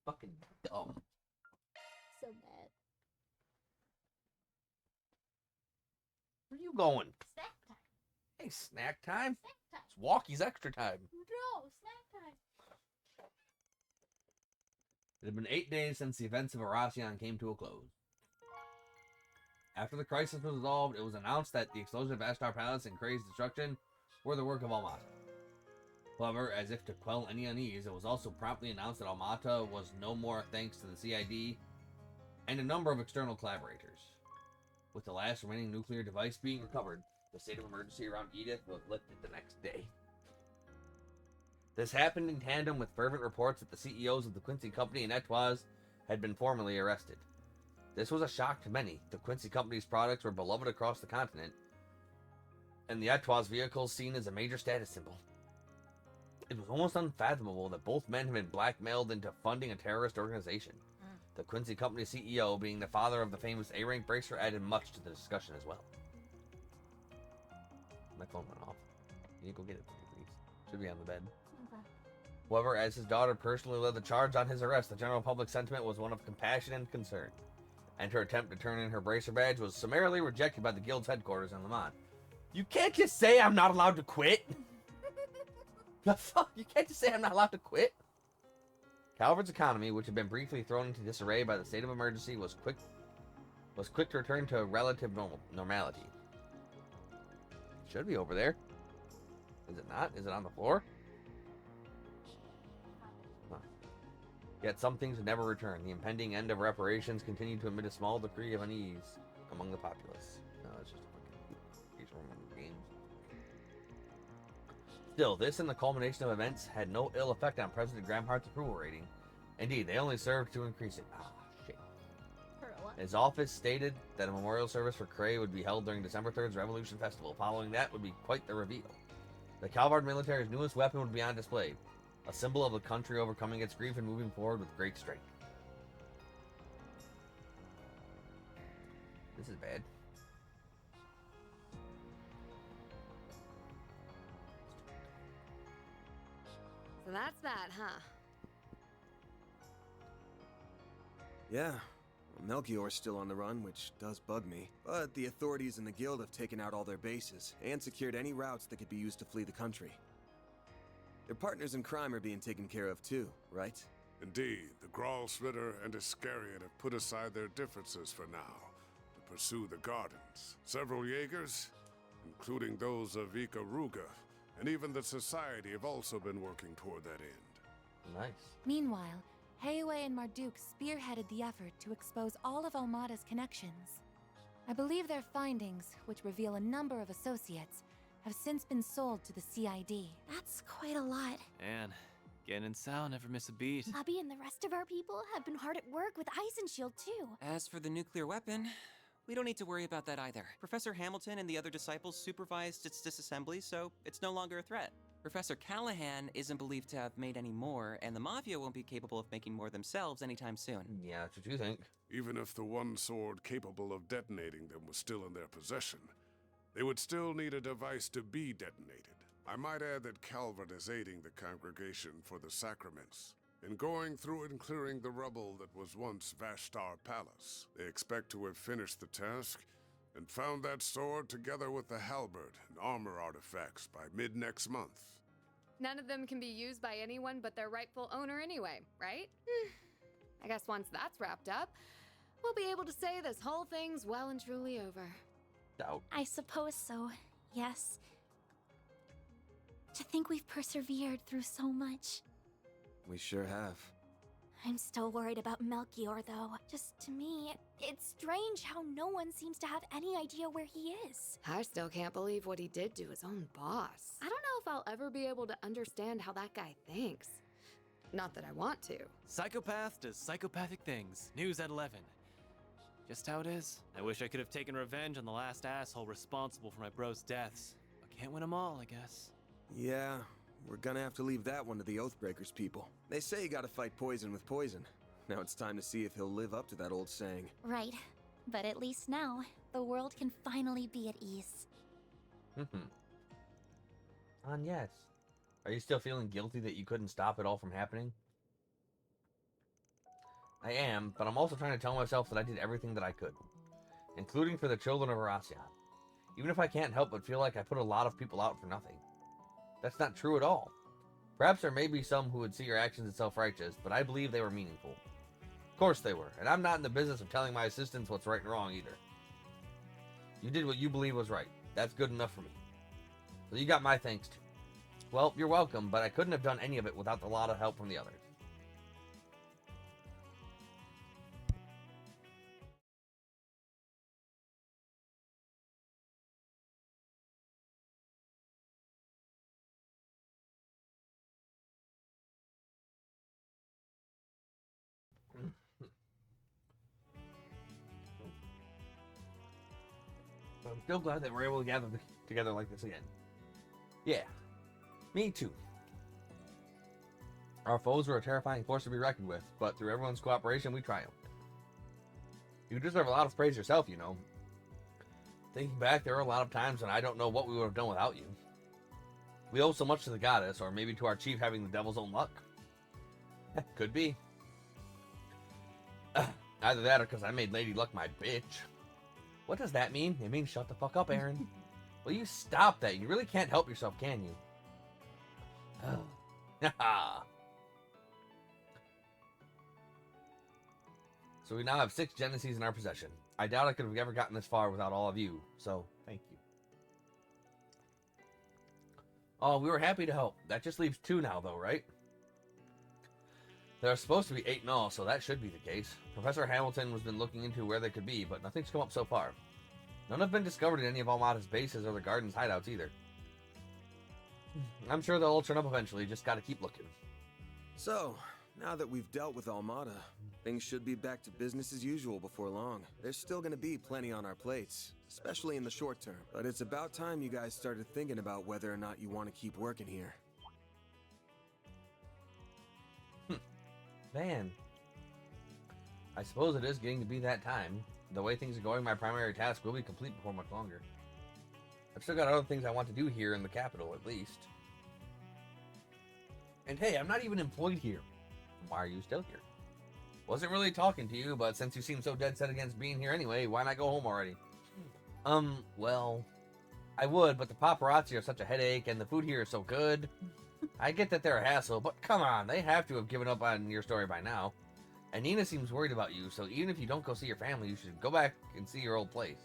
Fucking dumb. So mad. Where are you going? Snack time. Hey, snack time? Snack time. It's Walkie's extra time. No, snack time. It had been 8 days since the events of Arasion came to a close. After the crisis was resolved, it was announced that the explosion of Ashtar Palace and Kray's destruction were the work of Almata. However, as if to quell any unease, it was also promptly announced that Almata was no more thanks to the CID and a number of external collaborators. With the last remaining nuclear device being recovered, the state of emergency around Edith was lifted the next day. This happened in tandem with fervent reports that the CEOs of the Quincy Company and Etoise had been formally arrested. This was a shock to many. The Quincy Company's products were beloved across the continent, and the Etoise vehicles seen as a major status symbol. It was almost unfathomable that both men had been blackmailed into funding a terrorist organization. The Quincy Company CEO, being the father of the famous A-rank bracer, added much to the discussion as well. My phone went off. You need to go get it for me, please. Should be on the bed. Okay. However, as his daughter personally led the charge on his arrest, the general public sentiment was one of compassion and concern. And her attempt to turn in her bracer badge was summarily rejected by the guild's headquarters in Le Mans. You can't just say I'm not allowed to quit! The fuck? You can't just say I'm not allowed to quit? Calvert's economy, which had been briefly thrown into disarray by the state of emergency, was quick to return to relative normality. It should be over there. Is it not? Is it on the floor? Huh. Yet some things would never return. The impending end of reparations continued to emit a small degree of unease among the populace. No, it's just a fucking game. Still, this and the culmination of events had no ill effect on President Gramhart's approval rating. Indeed, they only served to increase it. Ah, shit. His office stated that a memorial service for Kray would be held during December 3rd's Revolution Festival. Following that would be quite the reveal. The Calvard military's newest weapon would be on display, a symbol of the country overcoming its grief and moving forward with great strength. This is bad. So that's that, huh? Yeah. Melchior's still on the run, which does bug me. But the authorities in the guild have taken out all their bases, and secured any routes that could be used to flee the country. Their partners in crime are being taken care of too, right? Indeed, the Gralsritter and Iscariot have put aside their differences for now to pursue the gardens. Several Jaegers, including those of Ika Ruga, and even the Society have also been working toward that end. Nice. Meanwhile, Heiwei and Marduk spearheaded the effort to expose all of Almata's connections. I believe their findings, which reveal a number of associates, have since been sold to the CID. That's quite a lot. And Gen and Sal never miss a beat. Abby and the rest of our people have been hard at work with Eisenshield too. As for the nuclear weapon, we don't need to worry about that either. Professor Hamilton and the other disciples supervised its disassembly, so it's no longer a threat. Professor Callahan isn't believed to have made any more, and the Mafia won't be capable of making more themselves anytime soon. Yeah, that's what you think. Even if the one sword capable of detonating them was still in their possession, they would still need a device to be detonated. I might add that Calvert is aiding the congregation for the sacraments. In going through and clearing the rubble that was once Vashtar Palace, they expect to have finished the task and found that sword together with the halberd and armor artifacts by mid-next month. None of them can be used by anyone but their rightful owner anyway, right? I guess once that's wrapped up, we'll be able to say this whole thing's well and truly over. Doubt. I suppose so, yes. To think we've persevered through so much. We sure have. I'm still worried about Melchior, though. Just to me, it's strange how no one seems to have any idea where he is. I still can't believe what he did to his own boss. I don't know if I'll ever be able to understand how that guy thinks. Not that I want to. Psychopath does psychopathic things. News at 11. Just how it is. I wish I could have taken revenge on the last asshole responsible for my bro's deaths. But can't win them all, I guess. Yeah, we're gonna have to leave that one to the Oathbreakers people. They say you gotta fight poison with poison. Now it's time to see if he'll live up to that old saying. Right. But at least now, the world can finally be at ease. Yes. Are you still feeling guilty that you couldn't stop it all from happening? I am, but I'm also trying to tell myself that I did everything that I could, including for the children of Aracion. Even if I can't help but feel like I put a lot of people out for nothing. That's not true at all. Perhaps there may be some who would see your actions as self-righteous, but I believe they were meaningful. Of course they were, and I'm not in the business of telling my assistants what's right and wrong either. You did what you believe was right. That's good enough for me. So you got my thanks too. Well, you're welcome, but I couldn't have done any of it without a lot of help from the others. I'm still glad that we're able to gather together like this again. Yeah, me too. Our foes were a terrifying force to be reckoned with, but through everyone's cooperation, we triumphed. You deserve a lot of praise yourself, you know. Thinking back, there were a lot of times when I don't know what we would have done without you. We owe so much to the goddess, or maybe to our chief having the devil's own luck. Could be. Either that or because I made Lady Luck my bitch. What does that mean? It means shut the fuck up, Aaron. Will you stop that? You really can't help yourself, can you? So we now have 6 Genesees in our possession. I doubt I could have ever gotten this far without all of you, so thank you. Oh, we were happy to help. That just leaves 2 now, though, right? There are supposed to be 8 in all, so that should be the case. Professor Hamilton has been looking into where they could be, but nothing's come up so far. None have been discovered in any of Almada's bases or the garden's hideouts either. I'm sure they'll all turn up eventually, just gotta keep looking. So, now that we've dealt with Almada, things should be back to business as usual before long. There's still gonna be plenty on our plates, especially in the short term. But it's about time you guys started thinking about whether or not you want to keep working here. Man. I suppose it is getting to be that time. The way things are going, my primary task will be complete before much longer. I've still got other things I want to do here in the capital, at least. And hey, I'm not even employed here. Why are you still here? Wasn't really talking to you, but since you seem so dead set against being here anyway, why not go home already? Well, I would, but the paparazzi are such a headache, and the food here is so good. I get that they're a hassle, but come on, they have to have given up on your story by now. And Nina seems worried about you, so even if you don't go see your family, you should go back and see your old place.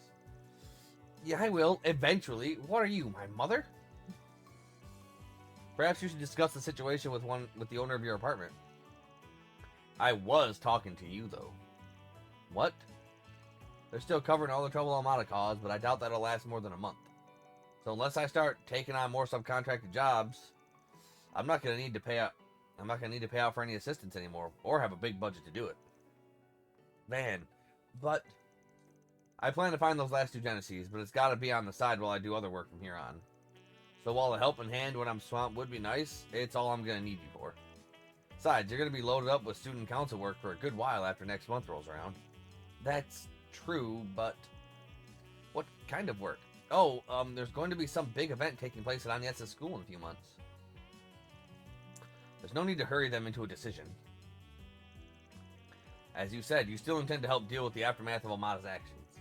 Yeah, I will, eventually. What are you, my mother? Perhaps you should discuss the situation with the owner of your apartment. I was talking to you, though. What? They're still covering all the trouble Almada caused, but I doubt that'll last more than a month. So unless I start taking on more subcontracted jobs, I'm not gonna need to pay out for any assistance anymore, or have a big budget to do it. Man, but I plan to find those last 2 Genesees, but it's got to be on the side while I do other work from here on. So while a helping hand when I'm swamped would be nice, it's all I'm gonna need you for. Besides, you're gonna be loaded up with student council work for a good while after next month rolls around. That's true, but what kind of work? Oh, there's going to be some big event taking place at Agnieszka's school in a few months. There's no need to hurry them into a decision. As you said, you still intend to help deal with the aftermath of Almada's actions.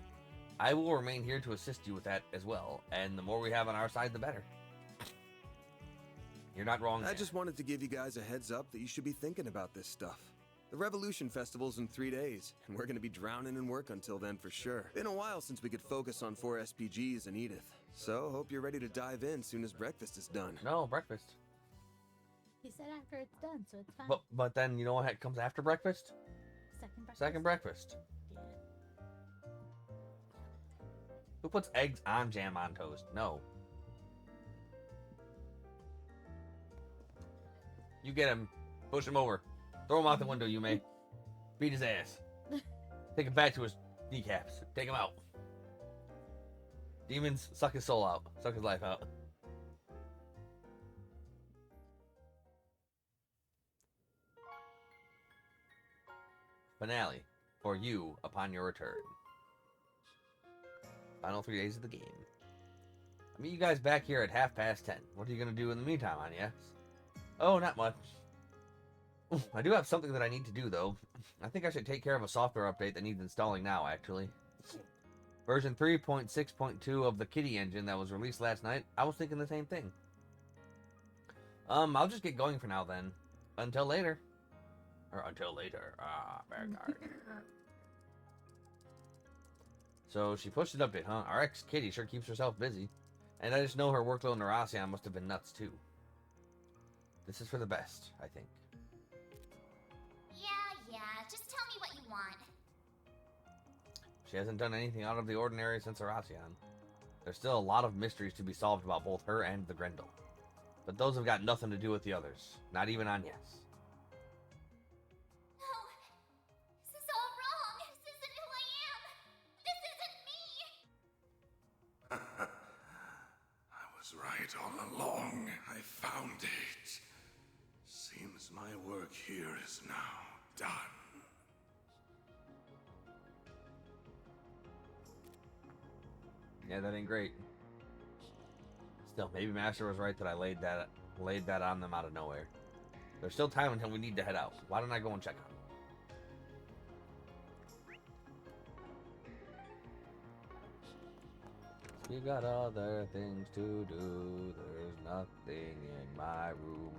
I will remain here to assist you with that as well, and the more we have on our side, the better. You're not wrong. I just wanted to give you guys a heads up that you should be thinking about this stuff. The Revolution Festival's in 3 days, and we're gonna be drowning in work until then for sure. Been a while since we could focus on 4 SPGs and Edith, so hope you're ready to dive in soon as breakfast is done. No, breakfast. He said after it's done, so it's fine. But then you know what comes after breakfast? Second breakfast. Yeah. Who puts eggs on jam on toast? No. You get him. Push him over. Throw him out the window, you may. Beat his ass. Take him back to his kneecaps. Take him out. Demons, suck his soul out. Suck his life out. Finale. For you upon your return. Final 3 days of the game. I meet you guys back here at 10:30. What are you going to do in the meantime, Agnes? Oh, not much. I do have something that I need to do, though. I think I should take care of a software update that needs installing now, actually. Version 3.6.2 of the Kitty engine that was released last night, I was thinking the same thing. I'll just get going for now, then. Until later. Or until later. Vanguard. So she pushed an update, huh? Our ex-Kitty sure keeps herself busy. And I just know her workload in Aracion must have been nuts, too. This is for the best, I think. Yeah, just tell me what you want. She hasn't done anything out of the ordinary since Aracion. There's still a lot of mysteries to be solved about both her and the Grendel. But those have got nothing to do with the others. Not even Agnes. No, this is all wrong. This isn't who I am. This isn't me. I was right all along. I found it. Seems my work here is now done. Yeah, that ain't great. Still, maybe Master was right that I laid that on them out of nowhere. There's still time until we need to head out. Why don't I go and check on them? We got other things to do. There's nothing in my room.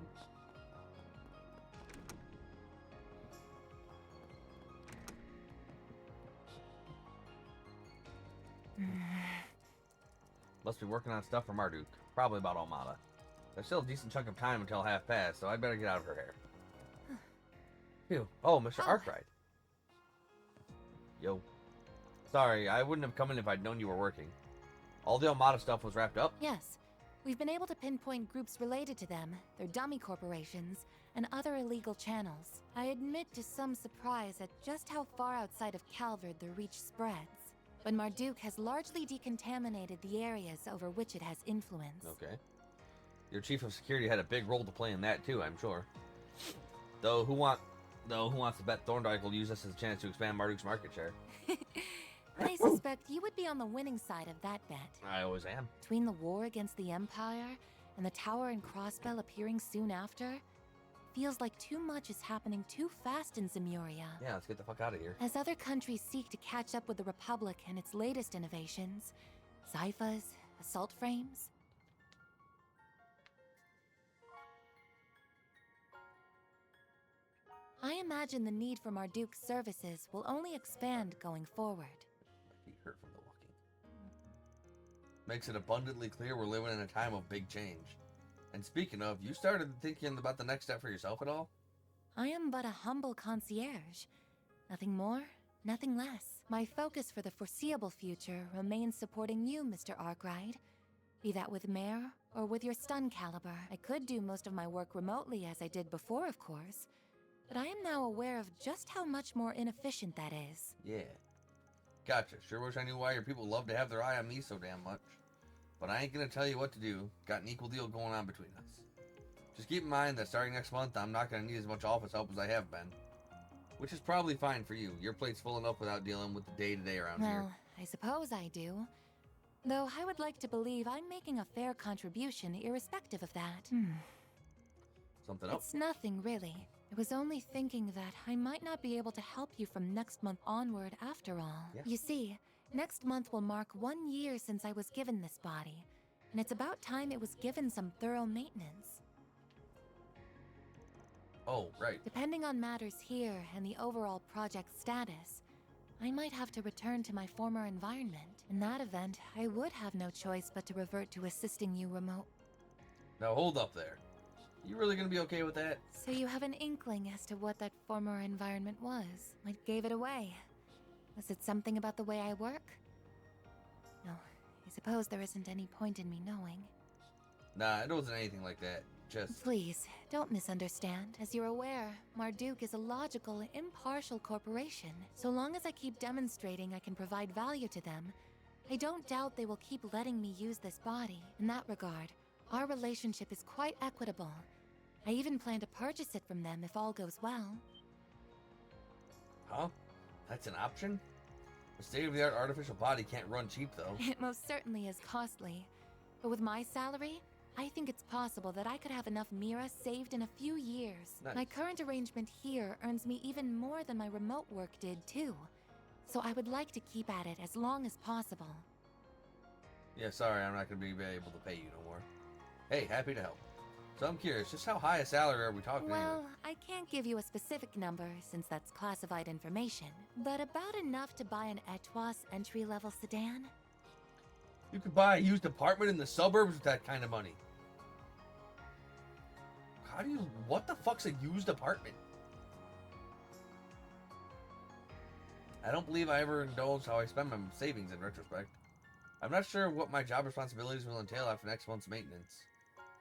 Must be working on stuff for Marduk. Probably about Almada. There's still a decent chunk of time until 1/2 so I'd better get out of her hair. Phew. Oh, Mr. Arkwright. Yo. Sorry, I wouldn't have come in if I'd known you were working. All the Almada stuff was wrapped up? Yes. We've been able to pinpoint groups related to them, their dummy corporations, and other illegal channels. I admit to some surprise at just how far outside of Calvard their reach spreads. But Marduk has largely decontaminated the areas over which it has influence. Okay. Your chief of security had a big role to play in that too, I'm sure. Though who wants to bet Thorndyke will use this as a chance to expand Marduk's market share? But I suspect you would be on the winning side of that bet. I always am. Between the war against the Empire and the Tower and Crossbell appearing soon after, feels like too much is happening too fast in Zemuria. Yeah, let's get the fuck out of here. As other countries seek to catch up with the Republic and its latest innovations, Zyphas, assault frames. I imagine the need for Marduk's services will only expand going forward. My feet hurt from the walking. Makes it abundantly clear we're living in a time of big change. And speaking of, you started thinking about the next step for yourself at all? I am but a humble concierge. Nothing more, nothing less. My focus for the foreseeable future remains supporting you, Mr. Arkwright. Be that with Mare or with your stun caliber. I could do most of my work remotely as I did before, of course. But I am now aware of just how much more inefficient that is. Yeah. Gotcha. Sure wish I knew why your people love to have their eye on me so damn much. But I ain't gonna tell you what to do. Got an equal deal going on between us. Just keep in mind that starting next month, I'm not gonna need as much office help as I have been. Which is probably fine for you. Your plate's full enough without dealing with the day-to-day around here. Well, I suppose I do. Though I would like to believe I'm making a fair contribution irrespective of that. Something else? It's nothing, really. I was only thinking that I might not be able to help you from next month onward after all. Yeah. You see, next month will mark 1 year since I was given this body, and it's about time it was given some thorough maintenance. Oh, right. Depending on matters here and the overall project status, I might have to return to my former environment. In that event, I would have no choice but to revert to assisting you remote. Now hold up there. You really gonna be okay with that? So you have an inkling as to what that former environment was? What gave it away? Was it something about the way I work? No, I suppose there isn't any point in me knowing. Nah, it wasn't anything like that. Just... Please, don't misunderstand. As you're aware, Marduk is a logical, impartial corporation. So long as I keep demonstrating I can provide value to them, I don't doubt they will keep letting me use this body. In that regard, our relationship is quite equitable. I even plan to purchase it from them if all goes well. Huh? That's an option? A state-of-the-art artificial body can't run cheap, though. It most certainly is costly. But with my salary, I think it's possible that I could have enough Mira saved in a few years. Nice. My current arrangement here earns me even more than my remote work did, too. So I would like to keep at it as long as possible. Yeah, sorry, I'm not going to be able to pay you no more. Hey, happy to help. So I'm curious, just how high a salary are we talking Well, anyway? I can't give you a specific number since that's classified information, but about enough to buy an Etwas entry-level sedan. You could buy a used apartment in the suburbs with that kind of money. How do you... What the fuck's a used apartment? I don't believe I ever indulged how I spend my savings in retrospect. I'm not sure what my job responsibilities will entail after next month's maintenance,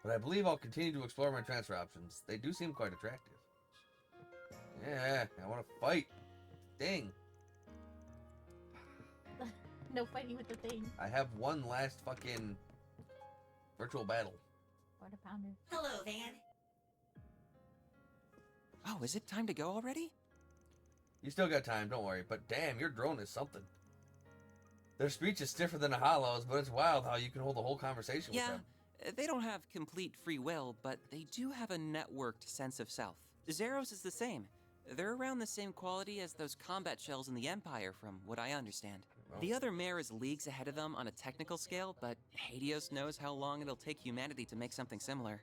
but I believe I'll continue to explore my transfer options. They do seem quite attractive. Yeah, I want to fight. Dang. No fighting with the thing. I have one last fucking virtual battle. Quarter pounder. Hello, Van. Oh, is it time to go already? You still got time, don't worry. But damn, your drone is something. Their speech is stiffer than a hollow's, but it's wild how you can hold a whole conversation with them. They don't have complete free will, but they do have a networked sense of self. Zeros is the same. They're around the same quality as those combat shells in the Empire, from what I understand. Oh. The other mare is leagues ahead of them on a technical scale, but Hades knows how long it'll take humanity to make something similar.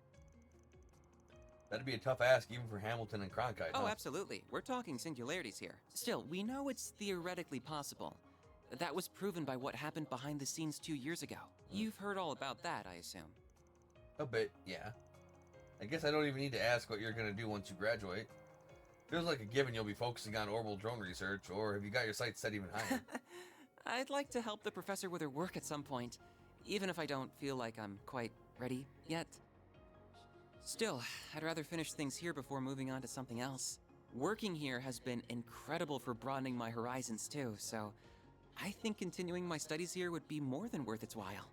That'd be a tough ask even for Hamilton and Cronkite. Oh, huh? absolutely. We're talking singularities here. Still, we know it's theoretically possible. That was proven by what happened behind the scenes 2 years ago. You've heard all about that, I assume. A bit, yeah. I guess I don't even need to ask what you're gonna do once you graduate. Feels like a given you'll be focusing on orbital drone research, or have you got your sights set even higher? I'd like to help the professor with her work at some point, even if I don't feel like I'm quite ready yet. Still, I'd rather finish things here before moving on to something else. Working here has been incredible for broadening my horizons too, so I think continuing my studies here would be more than worth its while.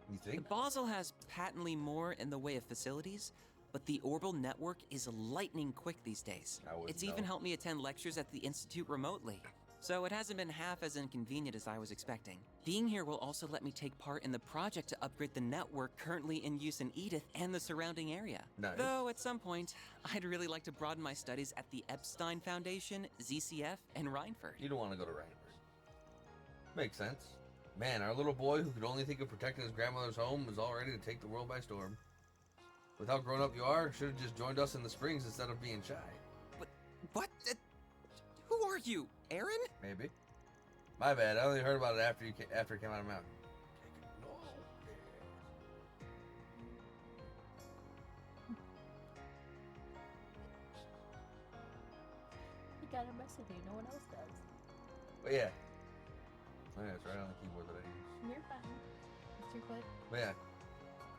You think? Basel has patently more in the way of facilities, but the orbital network is lightning quick these days. I wouldn't It's even know. helped me attend lectures at the Institute remotely. So it hasn't been half as inconvenient as I was expecting. Being here will also let me take part in the project to upgrade the network currently in use in Edith and the surrounding area. Nice. Though at some point, I'd really like to broaden my studies at the Epstein Foundation, ZCF, and Reinford. You don't want to go to Reinford. Makes sense. Man, our little boy who could only think of protecting his grandmother's home is all ready to take the world by storm. With how grown up you are, should have just joined us in the Springs instead of being shy. What? Who are you, Aaron? Maybe. My bad. I only heard about it after it came out of my mouth. You got a recipe, no one else does. But yeah. Oh yeah, it's right on the keyboard that I use. You're fine. It's your foot. But yeah.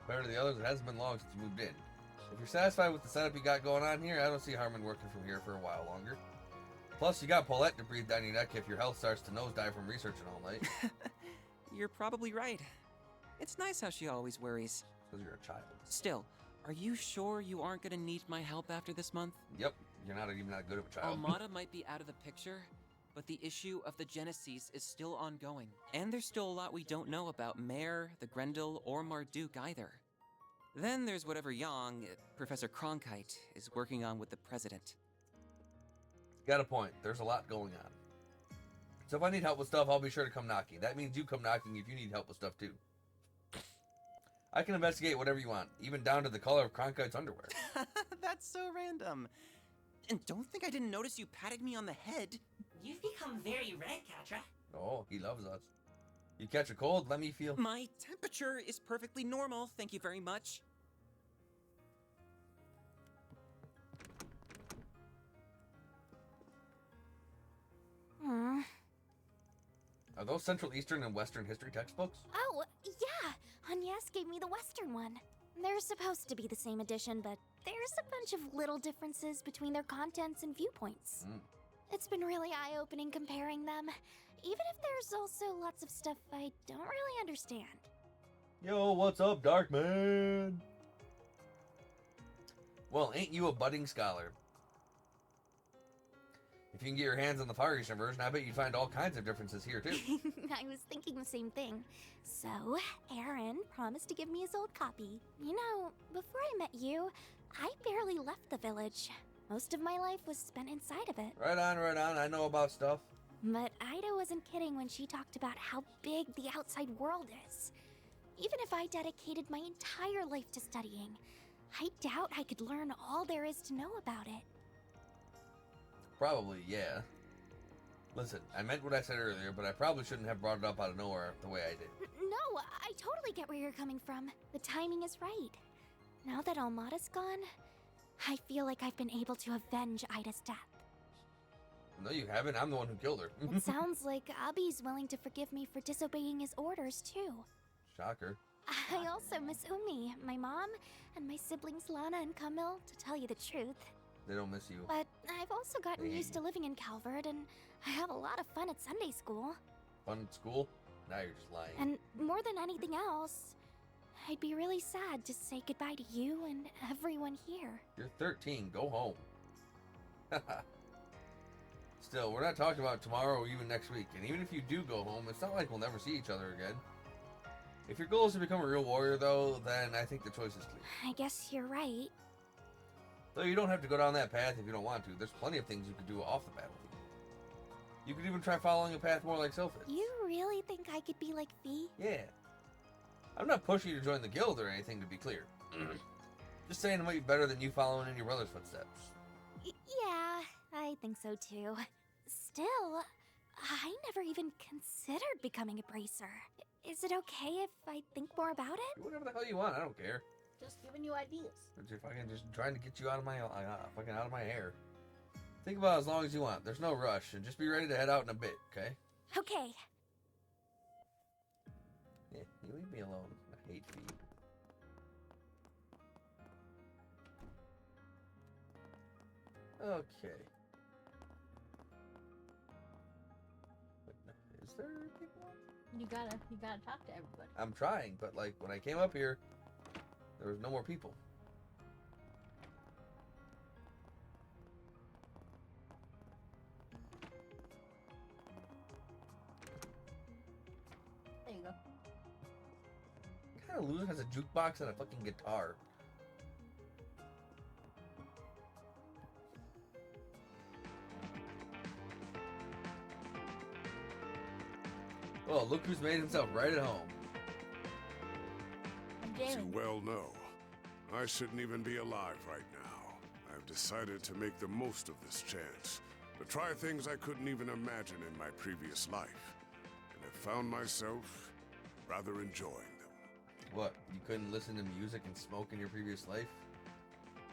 Compared to the others, it hasn't been long since you moved in. If you're satisfied with the setup you got going on here, I don't see harm in working from here for a while longer. Plus, you got Paulette to breathe down your neck if your health starts to nosedive from researching all night. You're probably right. It's nice how she always worries. Because you're a child. Still, are you sure you aren't gonna need my help after this month? Yep, you're not even that good of a child. Almada might be out of the picture, but the issue of the Genesis is still ongoing. And there's still a lot we don't know about Mare, the Grendel, or Marduk either. Then there's whatever Yang, Professor Cronkite, is working on with the President. Got a point. There's a lot going on. So if I need help with stuff, I'll be sure to come knocking. That means you come knocking if you need help with stuff too. I can investigate whatever you want, even down to the color of Cronkite's underwear. That's so random. And don't think I didn't notice you patted me on the head. You've become very red, Katra. Oh, he loves us. You catch a cold, let me feel. My temperature is perfectly normal, thank you very much. Hmm. Are those Central Eastern and Western history textbooks? Oh, yeah. Agnes gave me the Western one. They're supposed to be the same edition, but there's a bunch of little differences between their contents and viewpoints. It's been really eye-opening comparing them, even if there's also lots of stuff I don't really understand. Yo, what's up, Dark Man? Well, ain't you a budding scholar? If you can get your hands on the Far Eastern version, I bet you'd find all kinds of differences here, too. I was thinking the same thing. So, Aaron promised to give me his old copy. You know, before I met you, I barely left the village. Most of my life was spent inside of it. Right on, right on. I know about stuff. But Ida wasn't kidding when she talked about how big the outside world is. Even if I dedicated my entire life to studying, I doubt I could learn all there is to know about it. Probably, yeah. Listen, I meant what I said earlier, but I probably shouldn't have brought it up out of nowhere the way I did. No, I totally get where you're coming from. The timing is right. Now that Almada's gone, I feel like I've been able to avenge Ida's death. No, you haven't. I'm the one who killed her. It sounds like Abi's willing to forgive me for disobeying his orders, too. Shocker. I also miss Umi, my mom, and my siblings Lana and Camille, to tell you the truth. They don't miss you. But I've also gotten They hate used to living in Calvert, and I have a lot of fun at Sunday school. Fun at school? Now you're just lying. And more than anything else, I'd be really sad to say goodbye to you and everyone here. You're 13. Go home. Still, we're not talking about tomorrow or even next week. And even if you do go home, it's not like we'll never see each other again. If your goal is to become a real warrior, though, then I think the choice is clear. I guess you're right. Though you don't have to go down that path if you don't want to. There's plenty of things you could do off the battlefield. You could even try following a path more like Sylphid's. You really think I could be like Fee? Yeah. I'm not pushing you to join the guild or anything, to be clear. Just saying it might be better than you following in your brother's footsteps. Yeah, I think so too. Still, I never even considered becoming a bracer. Is it okay if I think more about it? Do whatever the hell you want. I don't care. Just giving you ideas. Just fucking just trying to get you out of my fucking out of my hair. Think about it as long as you want. There's no rush, and just be ready to head out in a bit, okay? Okay. Yeah, you leave me alone. I hate feet. Okay. Wait, no, is there people on? You gotta talk to everybody. I'm trying, but like when I came up here, there was no more people. There you go. What kind of loser has a jukebox and a fucking guitar? Well, look who's made himself right at home. I'm As you jamming. well know, I shouldn't even be alive right now. I've decided to make the most of this chance, to try things I couldn't even imagine in my previous life, and have found myself rather enjoying them. What, you couldn't listen to music and smoke in your previous life?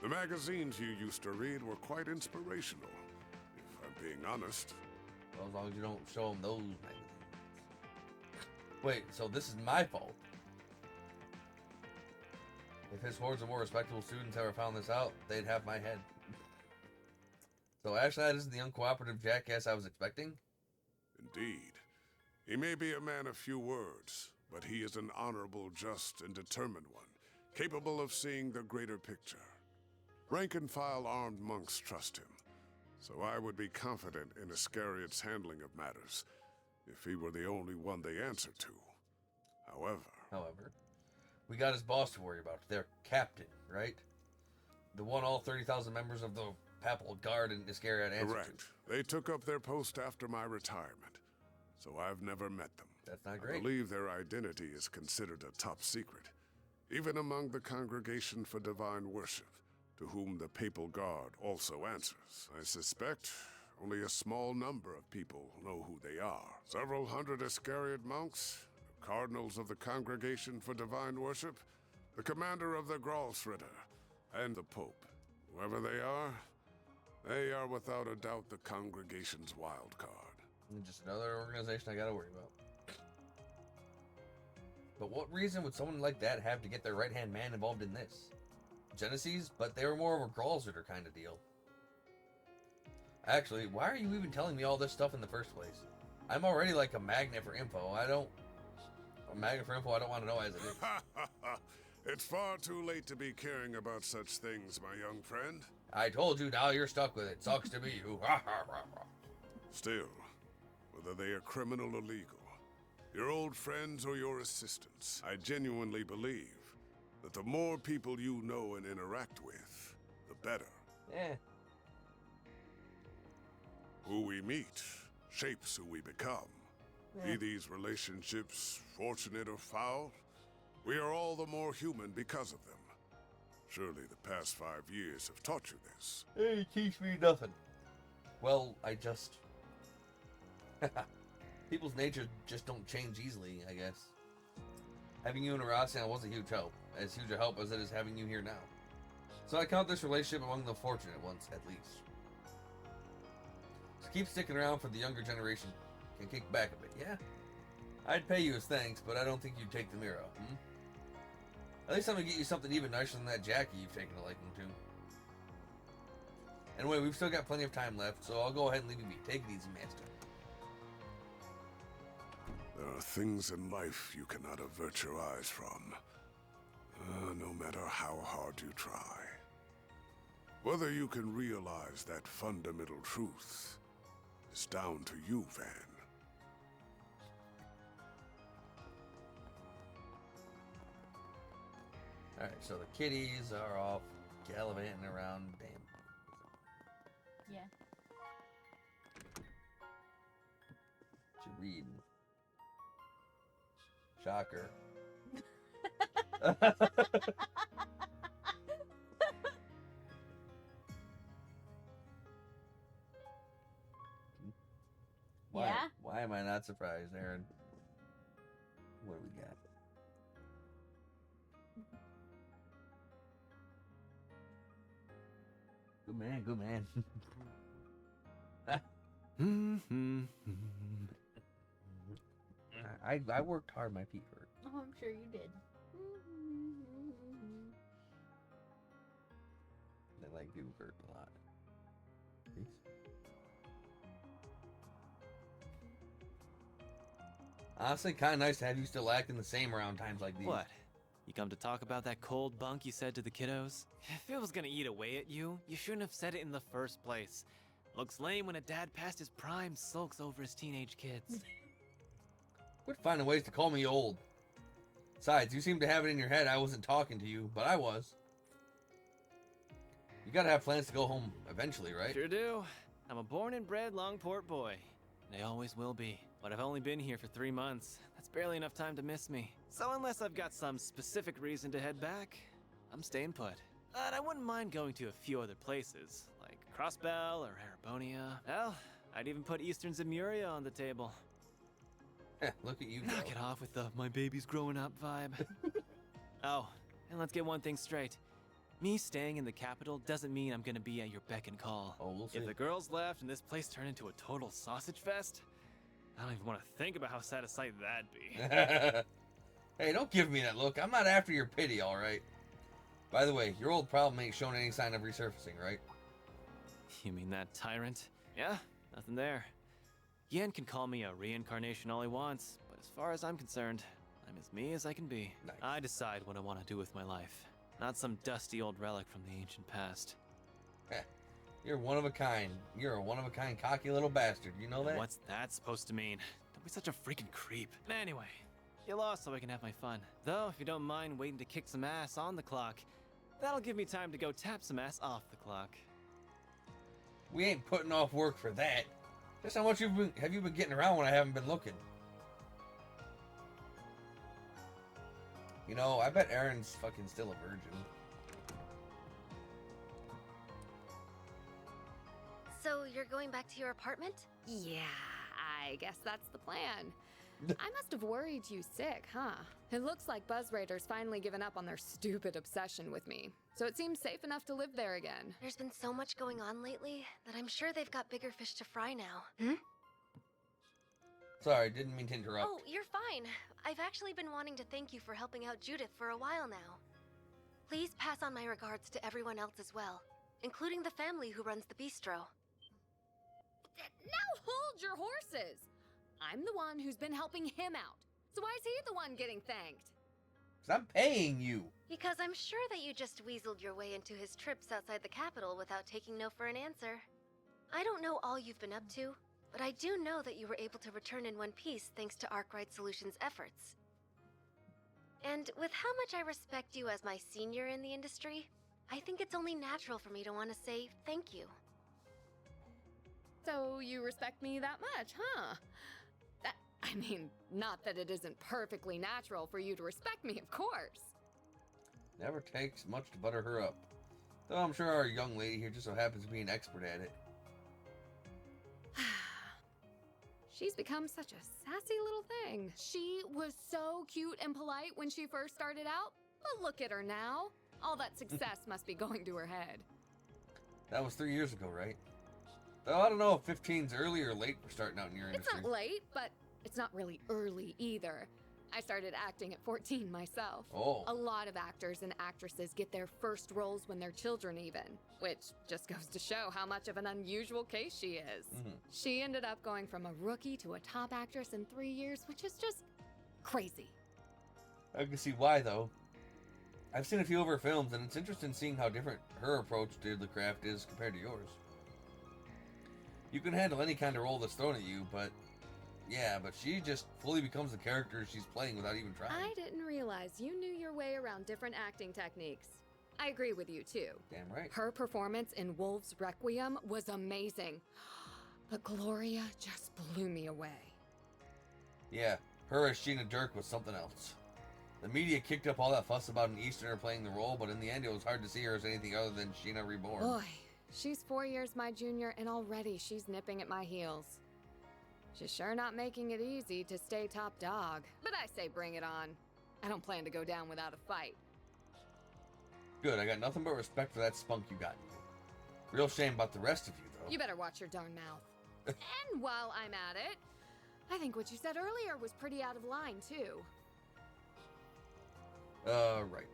The magazines you used to read were quite inspirational, if I'm being honest. Well, as long as you don't show him those magazines. Wait, so this is my fault? If his hordes of more respectable students ever found this out, they'd have my head. So Ashlad isn't the uncooperative jackass I was expecting? Indeed. He may be a man of few words, but he is an honorable, just, and determined one, capable of seeing the greater picture. Rank-and-file armed monks trust him, so I would be confident in Iscariot's handling of matters, if he were the only one they answer to. However, We got his boss to worry about, their captain, right? The one all 30,000 members of the Papal Guard in Iscariot answer correct. to. They took up their post after my retirement, so I've never met them. That's not I great. believe their identity is considered a top secret, even among the Congregation for Divine Worship, to whom the Papal Guard also answers. I suspect only a small number of people know who they are. Several hundred Iscariot monks, the cardinals of the Congregation for Divine Worship, the commander of the Gralsritter, and the Pope. Whoever they are without a doubt the Congregation's wild card. And just another organization I gotta worry about. But what reason would someone like that have to get their right-hand man involved in this? Genesis, but they were more of a Gralsritter kind of deal. Actually, why are you even telling me all this stuff in the first place? I'm already like a magnet for info. I don't want to know as it is. It's far too late to be caring about such things, my young friend. I told you, now you're stuck with it. Sucks to be you. Still, whether they are criminal or legal, your old friends or your assistants, I genuinely believe that the more people you know and interact with, the better. Yeah. Who we meet shapes who we become. Be these relationships fortunate or foul, we are all the more human because of them. Surely the past 5 years have taught you this. Hey, teach me nothing. Well, I just... People's nature just don't change easily, I guess. Having you in Rossian was a huge help. As huge a help as it is having you here now. So I count this relationship among the fortunate ones, at least. So keep sticking around for the younger generation can kick back a bit, yeah? I'd pay you as thanks, but I don't think you'd take the mirror, At least I'm gonna get you something even nicer than that jacket you've taken a liking to. Anyway, we've still got plenty of time left, so I'll go ahead and leave you be. Take it easy, Master. There are things in life you cannot avert your eyes from, no matter how hard you try. Whether you can realize that fundamental truth is down to you, Van. Alright, so the kitties are off gallivanting around. Damn. Yeah. What you reading? Shocker. Yeah? Why am I not surprised, Aaron? What do we got? Good man, good man. I worked hard, my feet hurt. Oh, I'm sure you did. They like do hurt a lot. Peace. Honestly, kind of nice to have you still acting the same around times like these. What? You come to talk about that cold bunk you said to the kiddos? If it was gonna eat away at you, you shouldn't have said it in the first place. Looks lame when a dad past his prime sulks over his teenage kids. Quit finding ways to call me old. Besides, you seem to have it in your head I wasn't talking to you, but I was. You gotta have plans to go home eventually, right? Sure do. I'm a born and bred Longport boy. And I always will be. But I've only been here for 3 months. That's barely enough time to miss me. So unless I've got some specific reason to head back, I'm staying put. But I wouldn't mind going to a few other places, like Crossbell or Arabonia. Hell, I'd even put Eastern Zemuria on the table. Look at you go. Knock it off with the my baby's growing up vibe. Oh, and let's get one thing straight. Me staying in the capital doesn't mean I'm gonna be at your beck and call. Oh, we'll see. If the girls left and this place turned into a total sausage fest, I don't even want to think about how sad a sight that'd be. Hey, don't give me that look. I'm not after your pity, alright? By the way, your old problem ain't showing any sign of resurfacing, right? You mean that tyrant? Yeah, nothing there. Yen can call me a reincarnation all he wants, but as far as I'm concerned, I'm as me as I can be. Nice. I decide what I want to do with my life, not some dusty old relic from the ancient past. You're one of a kind. You're a one-of-a-kind cocky little bastard. You know that? What's that supposed to mean? Don't be such a freaking creep. Anyway, you lost so I can have my fun. Though, if you don't mind waiting to kick some ass on the clock, that'll give me time to go tap some ass off the clock. We ain't putting off work for that. Just how much have you been getting around when I haven't been looking? You know, I bet Aaron's fucking still a virgin. So you're going back to your apartment? Yeah, I guess that's the plan. I must have worried you sick, huh? It looks like Buzz Raiders finally given up on their stupid obsession with me. So it seems safe enough to live there again. There's been so much going on lately that I'm sure they've got bigger fish to fry now. Sorry, didn't mean to interrupt. Oh, you're fine. I've actually been wanting to thank you for helping out Judith for a while now. Please pass on my regards to everyone else as well, including the family who runs the bistro. Now hold your horses! I'm the one who's been helping him out. So why is he the one getting thanked? Because I'm paying you. Because I'm sure that you just weaseled your way into his trips outside the capital without taking no for an answer. I don't know all you've been up to, but I do know that you were able to return in one piece thanks to Arkwright Solutions' efforts. And with how much I respect you as my senior in the industry, I think it's only natural for me to want to say thank you. So you respect me that much, huh? I mean, not that it isn't perfectly natural for you to respect me, of course. Never takes much to butter her up. Though I'm sure our young lady here just so happens to be an expert at it. She's become such a sassy little thing. She was so cute and polite when she first started out, but look at her now. All that success must be going to her head. That was 3 years ago, right? Though I don't know if 15's early or late for starting out in your industry. It's not late, but it's not really early either. I started acting at 14 myself. Oh. A lot of actors and actresses get their first roles when they're children even, which just goes to show how much of an unusual case she is. She ended up going from a rookie to a top actress in 3 years, which is just crazy. I can see why, though. I've seen a few of her films, and it's interesting seeing how different her approach to the craft is compared to yours. You can handle any kind of role that's thrown at you, but she just fully becomes the character she's playing without even trying. I didn't realize you knew your way around different acting techniques. I agree with you, too. Damn right. Her performance in Wolf's Requiem was amazing, but Gloria just blew me away. Yeah, her as Sheena Dirk was something else. The media kicked up all that fuss about an Easterner playing the role, but in the end it was hard to see her as anything other than Sheena Reborn. Boy, she's 4 years my junior, and already she's nipping at my heels. She's sure not making it easy to stay top dog, but I say bring it on. I don't plan to go down without a fight. Good, I got nothing but respect for that spunk you got. Real shame about the rest of you, though. You better watch your darn mouth. And while I'm at it, I think what you said earlier was pretty out of line, too. Right.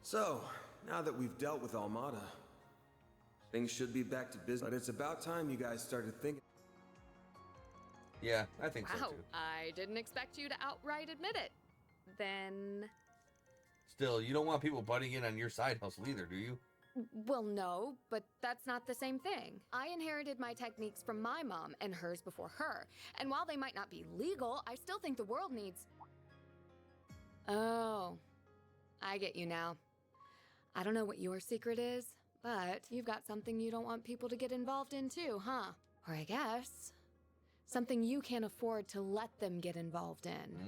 So, now that we've dealt with Almada, things should be back to business. But it's about time you guys started thinking. Yeah, I think so Wow, too. I didn't expect you to outright admit it. Then... Still, you don't want people butting in on your side hustle either, do you? Well, no, but that's not the same thing. I inherited my techniques from my mom and hers before her. And while they might not be legal, I still think the world needs... Oh, I get you now. I don't know what your secret is, but you've got something you don't want people to get involved in too, huh? Or I guess, something you can't afford to let them get involved in.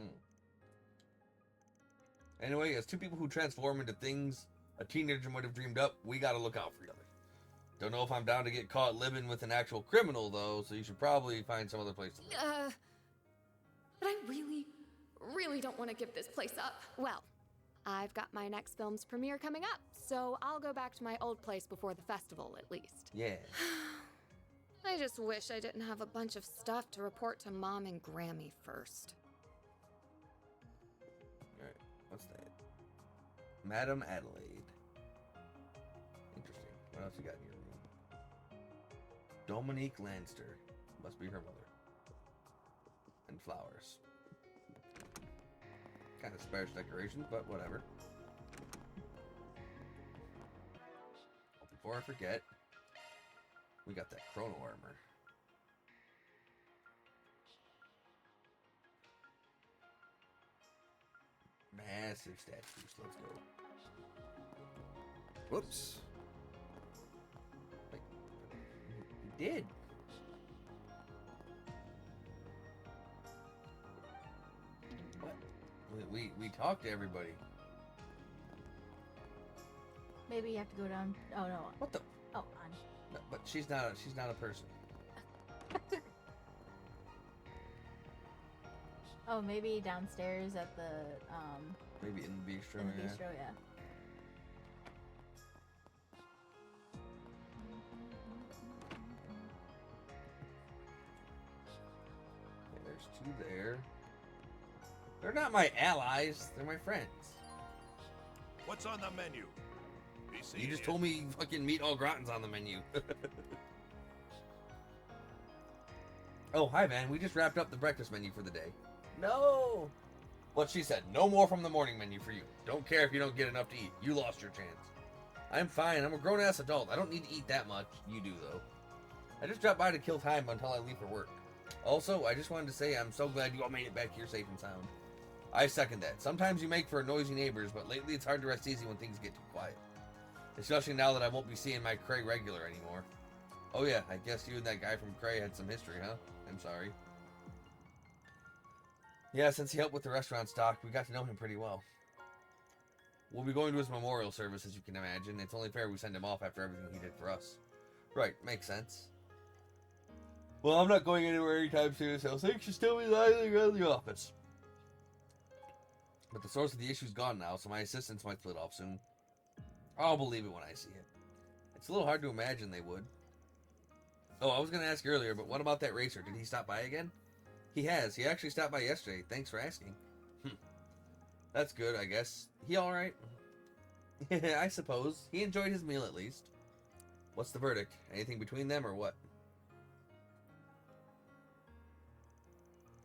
Anyway, as two people who transform into things a teenager might have dreamed up, we gotta look out for each other. Don't know if I'm down to get caught living with an actual criminal, though, so you should probably find some other place to live. But I really don't want to give this place up. Well, I've got my next film's premiere coming up, so I'll go back to my old place before the festival, at least. Yeah. I just wish I didn't have a bunch of stuff to report to Mom and Grammy first. Alright, what's that? Madam Adelaide. Interesting. What else you got in your room? Dominique Lanster. Must be her mother. And flowers. Kind of sparse decorations, but whatever. Before I forget, we got that chrono armor. Massive stat boost. Let's go. Whoops. Wait, you did. What? We talked to everybody. Maybe you have to go down. Oh no. What the? Oh, on. No, but she's not a person. Oh, maybe downstairs at the Maybe in the bistro. in the Yeah. bistro, yeah. Okay, there's two there. They're not my allies. They're my friends. What's on the menu? You just told me fucking meat au gratin's on the menu. Oh, hi, man. We just wrapped up the breakfast menu for the day. No! But she said, no more from the morning menu for you. Don't care if you don't get enough to eat. You lost your chance. I'm fine. I'm a grown-ass adult. I don't need to eat that much. You do, though. I just dropped by to kill time until I leave for work. Also, I just wanted to say I'm so glad you all made it back here safe and sound. I second that. Sometimes you make for noisy neighbors, but lately it's hard to rest easy when things get too quiet. Especially now that I won't be seeing my Cray regular anymore. Oh yeah, I guess you and that guy from Cray had some history, huh? I'm sorry. Yeah, since he helped with the restaurant stock, we got to know him pretty well. We'll be going to his memorial service, as you can imagine. It's only fair we send him off after everything he did for us. Right, makes sense. Well, I'm not going anywhere anytime soon, so thanks for still be lying around the office. But the source of the issue's gone now, so my assistants might split off soon. I'll believe it when I see it. It's a little hard to imagine they would. Oh, I was going to ask earlier, but what about that racer? Did he stop by again? He has. He actually stopped by yesterday. Thanks for asking. That's good, I guess. He alright? I suppose. He enjoyed his meal at least. What's the verdict? Anything between them or what?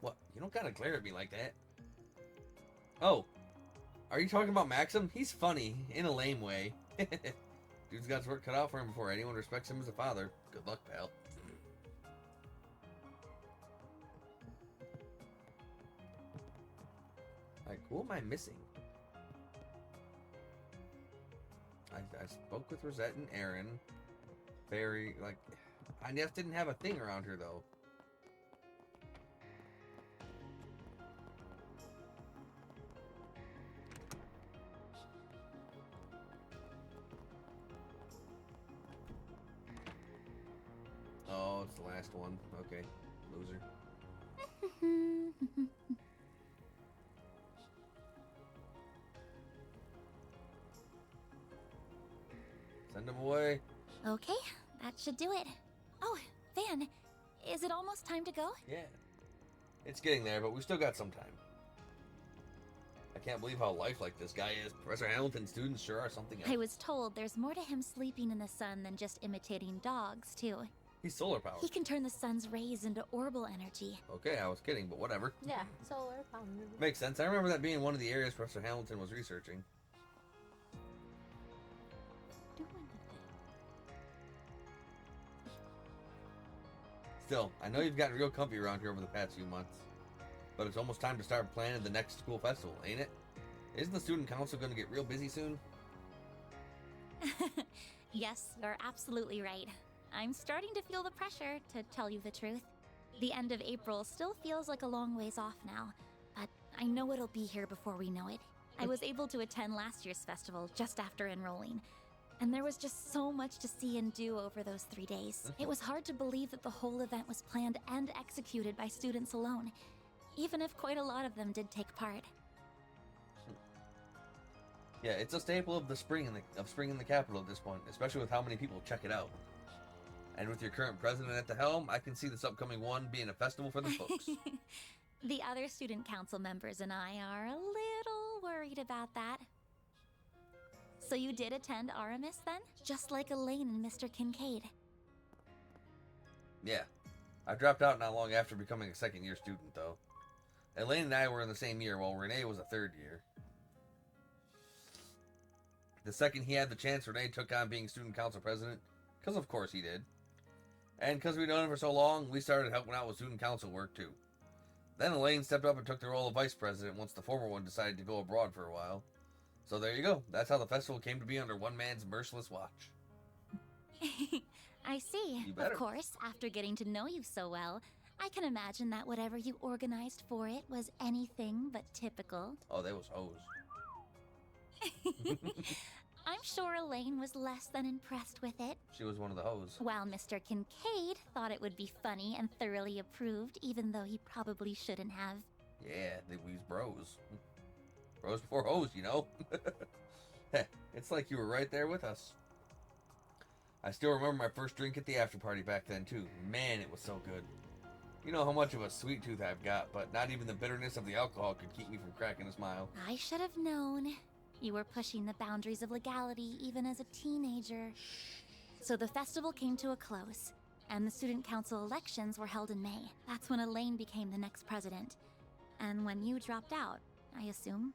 What? You don't gotta glare at me like that. Oh. Are you talking about Maxim? He's funny, in a lame way. Dude's got his work cut out for him before anyone respects him as a father. Good luck, pal. Like, who am I missing? I spoke with Rosette and Aaron. Barry, like, I just didn't have a thing around here, though. Oh, it's the last one. Okay, loser. Send him away. Okay, that should do it. Oh, Van, is it almost time to go? Yeah. It's getting there, but we still got some time. I can't believe how lifelike this guy is. Professor Hamilton's students sure are something else. I was told there's more to him sleeping in the sun than just imitating dogs, too. He's solar powered. He can turn the sun's rays into orbital energy. Okay, I was kidding, but whatever. Yeah, solar power. Makes sense. I remember that being one of the areas Professor Hamilton was researching. Still, I know you've gotten real comfy around here over the past few months. But it's almost time to start planning the next school festival, ain't it? Isn't the student council going to get real busy soon? Yes, you're absolutely right. I'm starting to feel the pressure, to tell you the truth. The end of April still feels like a long ways off now, but I know it'll be here before we know it. I was able to attend last year's festival just after enrolling, and there was just so much to see and do over those 3 days. It was hard to believe that the whole event was planned and executed by students alone, even if quite a lot of them did take part. Yeah, it's a staple of the spring in the capital at this point, especially with how many people check it out. And with your current president at the helm, I can see this upcoming one being a festival for the folks. The other student council members and I are a little worried about that. So you did attend Aramis then? Just like Elaine and Mr. Kincaid. Yeah. I dropped out not long after becoming a second-year student, though. Elaine and I were in the same year, while Renee was a third year. The second he had the chance, Renee took on being student council president, because of course he did. And because we'd known him for so long, we started helping out with student council work too. Then Elaine stepped up and took the role of vice president once the former one decided to go abroad for a while. So there you go. That's how the festival came to be under one man's merciless watch. I see. You better. Of course, after getting to know you so well, I can imagine that whatever you organized for it was anything but typical. Oh, they was hoes. I'm sure Elaine was less than impressed with it. She was one of the hoes. While Mr. Kincaid thought it would be funny and thoroughly approved, even though he probably shouldn't have. Yeah, we's bros. Bros before hoes, you know? It's like you were right there with us. I still remember my first drink at the after party back then, too. Man, it was so good. You know how much of a sweet tooth I've got, but not even the bitterness of the alcohol could keep me from cracking a smile. I should have known. You were pushing the boundaries of legality even as a teenager. So the festival came to a close, and the student council elections were held in May. That's when Elaine became the next president. And when you dropped out, I assume.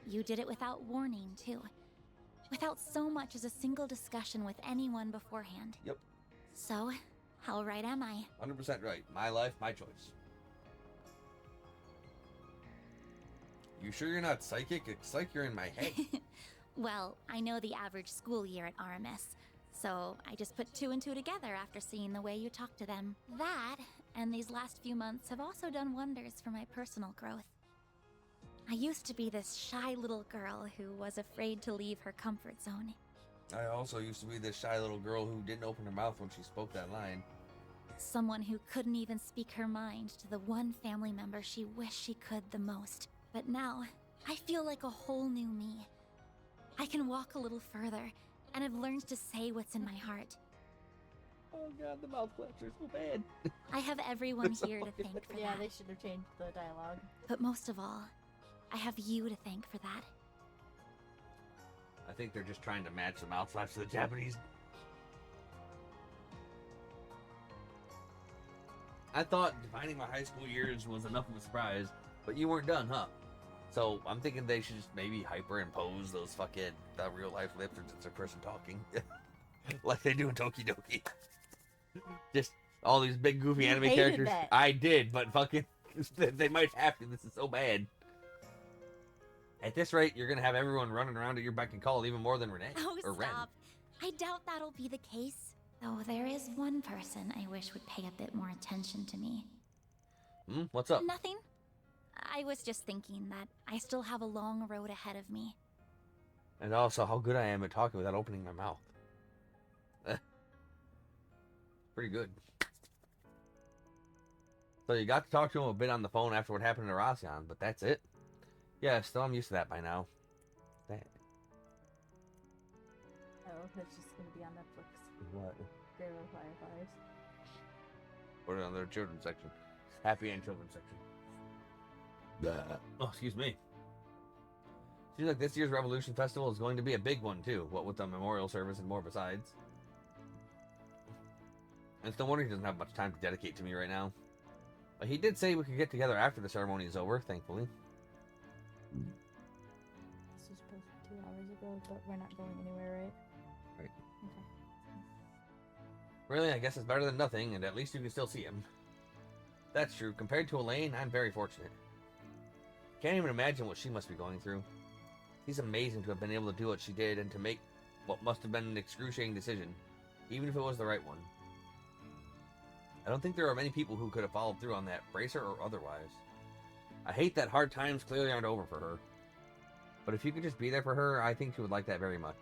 You did it without warning, too. Without so much as a single discussion with anyone beforehand. Yep. So, how right am I? 100% right. My life, my choice. You sure you're not psychic? It's like you're in my head. Well, I know the average school year at RMS, so I just put 2 and 2 together after seeing the way you talk to them. That, and these last few months have also done wonders for my personal growth. I used to be this shy little girl who was afraid to leave her comfort zone. I also used to be this shy little girl who didn't open her mouth when she spoke that line. Someone who couldn't even speak her mind to the one family member she wished she could the most. But now, I feel like a whole new me. I can walk a little further, and I've learned to say what's in my heart. Oh god, the mouth flaps are so bad. I have everyone here to thank for Yeah, that. they should have changed the dialogue. But most of all, I have you to thank for that. I think they're just trying to match the mouth flaps to the Japanese. I thought defining my high school years was enough of a surprise, but you weren't done, huh? So I'm thinking they should just maybe hyperimpose those fucking real life lips or just a person talking. Like they do in Toki Doki. Just all these big goofy You anime hated characters. that. I did, but fucking they might have to. This is so bad. At this rate, you're gonna have everyone running around at your beck and call even more than Renee. Oh, or Ren. stop. I doubt that'll be the case. Though there is one person I wish would pay a bit more attention to me. What's up? Nothing. I was just thinking that I still have a long road ahead of me. And also how good I am at talking without opening my mouth. Pretty good. So you got to talk to him a bit on the phone after what happened to Racion, but that's it? Yeah, still I'm used to that by now. That. Oh, it's just gonna be on Netflix. What? Grave of Fireflies. Put it on their children's section. Happy and children's section. Oh, excuse me. Seems like this year's Revolution Festival is going to be a big one, too. What with the memorial service and more besides. And it's no wonder he doesn't have much time to dedicate to me right now. But he did say we could get together after the ceremony is over, thankfully. This was supposed to be 2 hours ago, but we're not going anywhere, right? Right. Okay. Really, I guess it's better than nothing, and at least you can still see him. That's true. Compared to Elaine, I'm very fortunate. Can't even imagine what she must be going through. He's amazing to have been able to do what she did and to make what must have been an excruciating decision, even if it was the right one. I don't think there are many people who could have followed through on that, bracer or otherwise. I hate that hard times clearly aren't over for her. But if you could just be there for her, I think she would like that very much.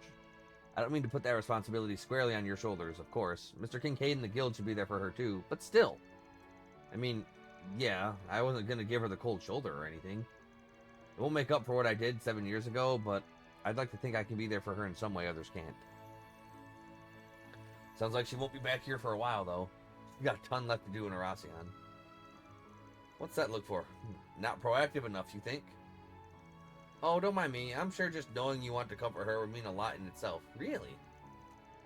I don't mean to put that responsibility squarely on your shoulders, of course. Mr. Kincaid and the guild should be there for her too, but still. I mean, yeah, I wasn't going to give her the cold shoulder or anything. It won't make up for what I did 7 years ago, but I'd like to think I can be there for her in some way others can't. Sounds like she won't be back here for a while, though. She's got a ton left to do in Aracion. What's that look for? Not proactive enough, you think? Oh, don't mind me. I'm sure just knowing you want to comfort her would mean a lot in itself. Really?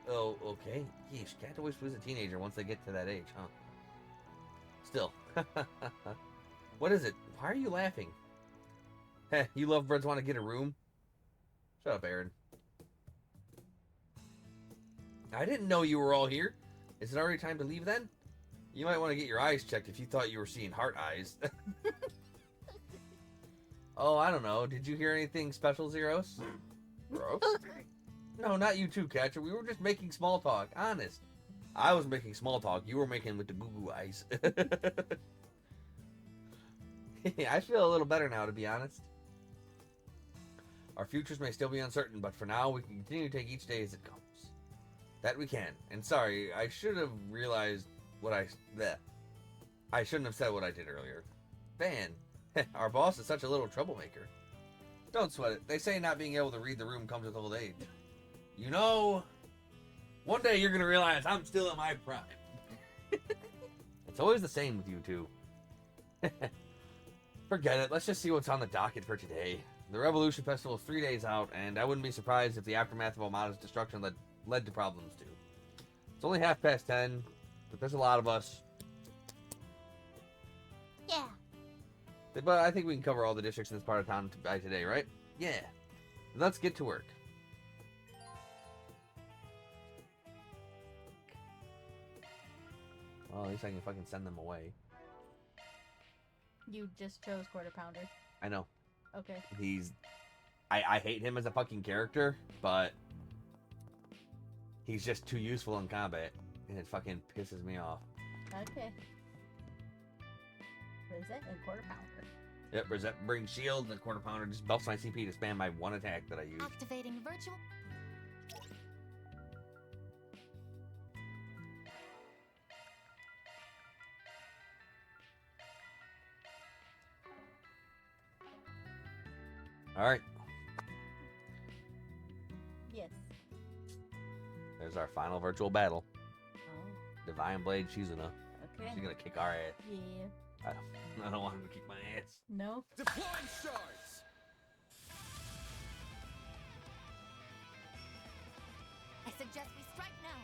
Oh, okay. Yeesh, can't always please a teenager once they get to that age, huh? Still. What is it? Why are you laughing? Heh, you lovebirds want to get a room? Shut up, Aaron. I didn't know you were all here. Is it already time to leave then? You might want to get your eyes checked if you thought you were seeing heart eyes. Oh, I don't know. Did you hear anything special, Zeros? Gross. No, not you too, Catcher. We were just making small talk. Honest. I was making small talk. You were making with the goo-goo eyes. I feel a little better now, to be honest. Our futures may still be uncertain, but for now, we can continue to take each day as it comes. That we can. And sorry, I should have realized what I shouldn't have said what I did earlier. Van, our boss is such a little troublemaker. Don't sweat it. They say not being able to read the room comes with old age. You know, one day you're going to realize I'm still in my prime. It's always the same with you two. Forget it. Let's just see what's on the docket for today. The Revolution Festival is 3 days out, and I wouldn't be surprised if the aftermath of Almada's destruction led to problems too. It's only 10:30, but there's a lot of us. Yeah. But I think we can cover all the districts in this part of town by today, right? Yeah. Let's get to work. Well, at least I can fucking send them away. You just chose Quarter Pounder. I know. Okay. I hate him as a fucking character, but he's just too useful in combat, and it fucking pisses me off. Okay. Rosette and Quarter Pounder. Yep, Rosette brings shield, and Quarter Pounder just buffs my CP to spam my one attack that I use. Activating virtual. Alright, Yes. there's our final virtual battle. Oh. Divine Blade Shizuna. Okay. She's gonna kick our ass. Yeah. I don't want him to kick my ass. No. Deploying shards! I suggest we strike now.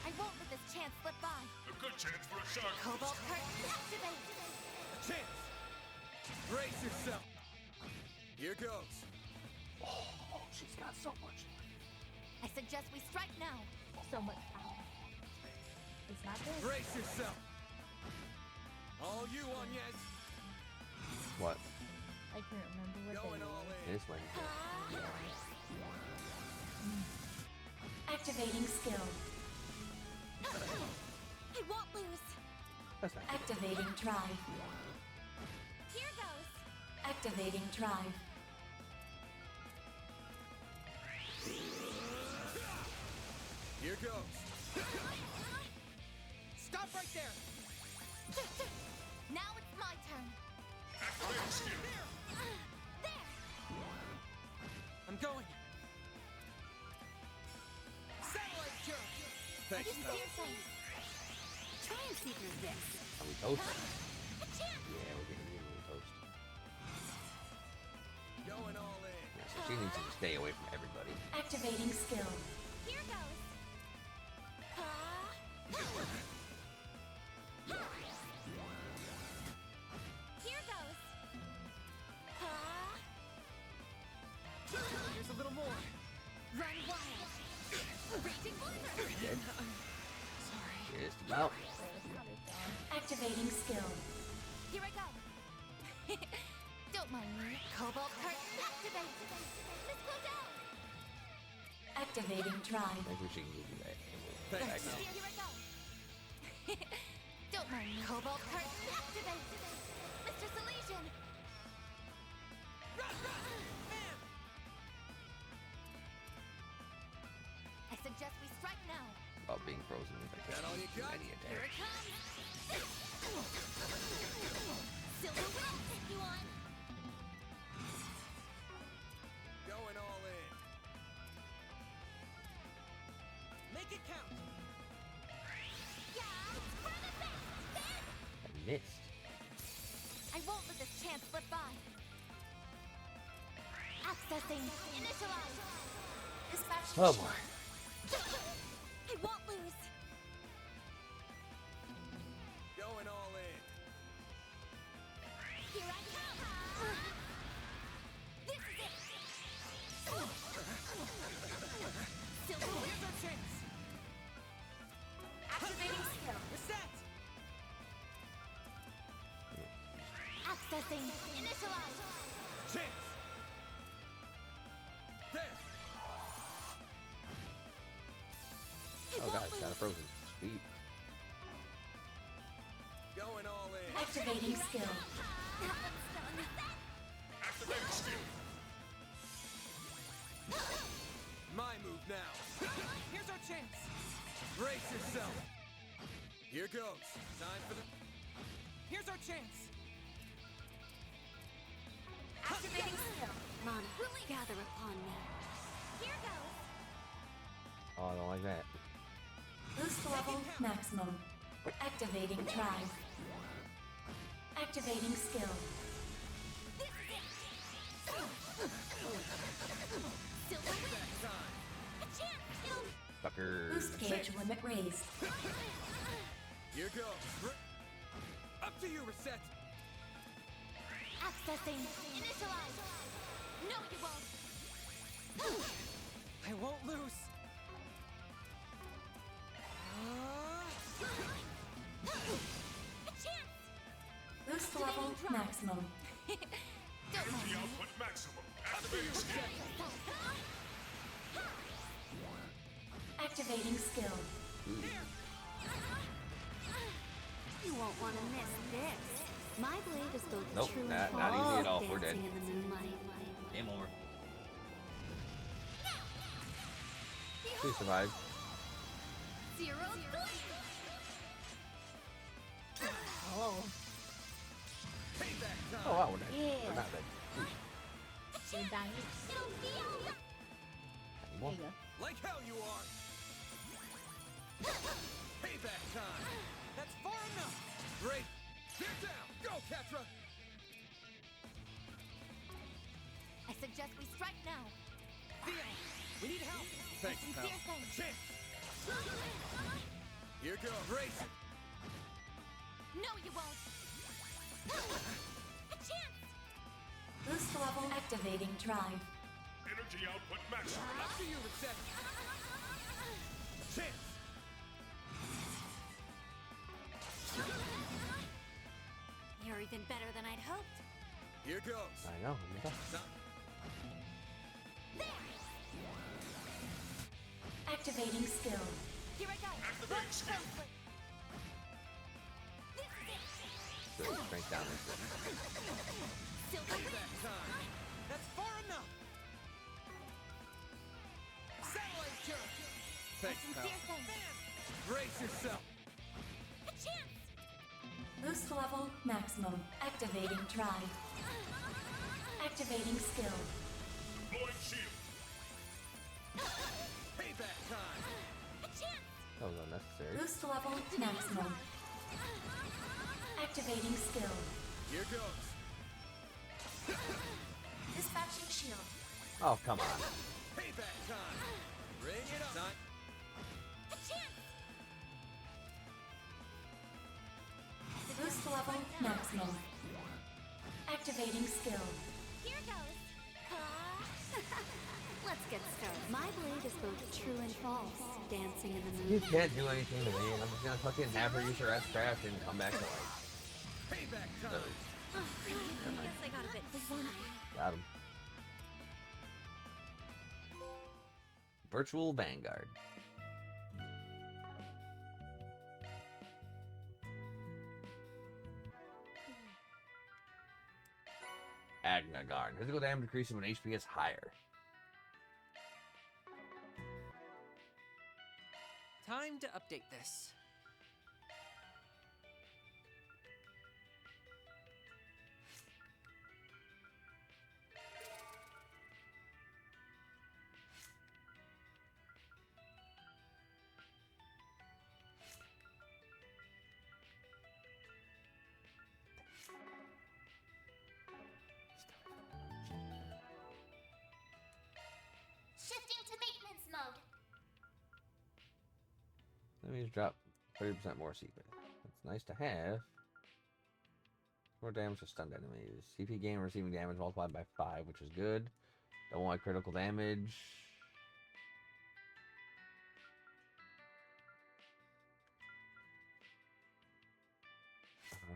I won't let this chance slip by. A good chance for a shark. Cobalt curtain activate. A chance! Brace yourself! Here goes. Oh, she's got so much. I suggest we strike now. So much power. It's not good. Brace yourself! All you, Agnes! What? I can't remember what Going they all were. in. This one. Activating skill. I won't lose. That's not. Activating drive. Here goes. Activating drive. Here goes. Stop right there! Now it's my turn. Activating skill. There. I'm going. Satellite jump! Thanks, This pal. is your face. Try and see through this. Are we toast? A chance. Yeah, we're getting really toast. Going all in. Yeah, so she needs to just stay away from everybody. Activating skill. Here goes. Here goes. Here's a little more. Run wild. Raging blizzard. Just about. Activating skill. Here I go. Don't mind me. Cobalt curtain activate. Let's go down. Activating drive. Maybe she can give you that. Thanks. Here I go. Don't mind me. Cobalt curtain activate. Mr. Salesian. I suggest we strike now. About being frozen if I That all you can't do got? any Here attack. it comes. Silver will take you on. Going all in. Make it count! Yeah, for the best. Hit. I missed. I won't let this chance slip by. Accessing. Initialize. Dispatch. Oh boy. I won't lose. Going all in. Here I come. This is it. Silver. Here's our chance. Activating skill. Reset! Accessing. Initialize. Chance! There! Oh god, it's got a frozen. Sweet. Going all in. Activating skill. Activating skill. My move now. Here's our chance. Brace yourself. Here goes. Time for the... Here's our chance. Activating skill. Mana, gather upon me. Here goes. Oh, I don't like that. Boost level maximum. Activating drive. Activating skill. This is it. Silver wings. A chance. It'll Sucker. boost gauge limit raised. Here goes. Up to you, Reset! Accessing. Initialize. No, you won't. I won't lose. A chance. Boost level maximum. Don't Energy mind. output maximum. Activating skill. Activating skill. You won't want to miss this. My blade is both Nope, true not and easy false, at all. We're dead. dancing in the moonlight. Game over. She survived. Zero. Oh. Oh wow, we're dead. Yeah. We're not dead. You're dying. There Anymore. you go. Like hell you are! Payback time! That's far enough! Great! Get down! Go, Catra! I suggest we strike now. Theo! We need help! Thanks, pal. Sincere thanks. Chance! Here goes! Race! No, you won't. A chance. Boost level activating drive. Energy output maximum. Up to you, Reset! Chance! You're even better than I'd hoped. Here goes! I know. Oh my God. Activating skill. Here I go. Activating skill. Good. Strength down. Silver wings. Payback time! That's far enough! Satellite jump! Thanks, pal. Sincere thanks. Brace yourself! A chance. Boost level maximum. Activating drive. Activating skill. Blowing shield. Payback time! A chance. That was unnecessary. Boost level maximum. Activating skill. Here goes! Dispatching shield. Oh come on. Payback time! Bring it on! A chance. Boost level maximum. Activating skill. Here goes. Let's get started. My blade is both true and false, dancing in the You moonlight. can't do anything to me, and I'm just gonna fucking have her use her S-craft and come back to life. Payback time! I guess I got a bit fuzzy. Got him. Virtual Vanguard. Agnagarn. Physical damage decreases when HP is higher. Time to update this. Shifting to maintenance mode. That means drop 30% more CP. That's nice to have. More damage to stunned enemies. CP gain receiving damage multiplied by 5, which is good. Don't want critical damage.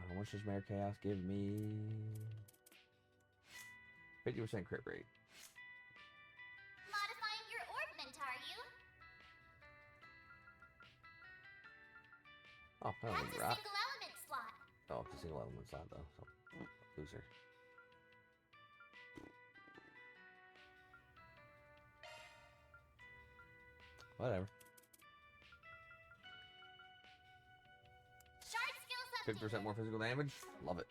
How much does Mare Chaos give me? 50% crit rate. Modifying your orbment, are you? Oh, I don't That's need a rock. single element slot. Oh, it's a single element slot though. So, loser. Whatever. Shard skills 50% more physical damage. Love it.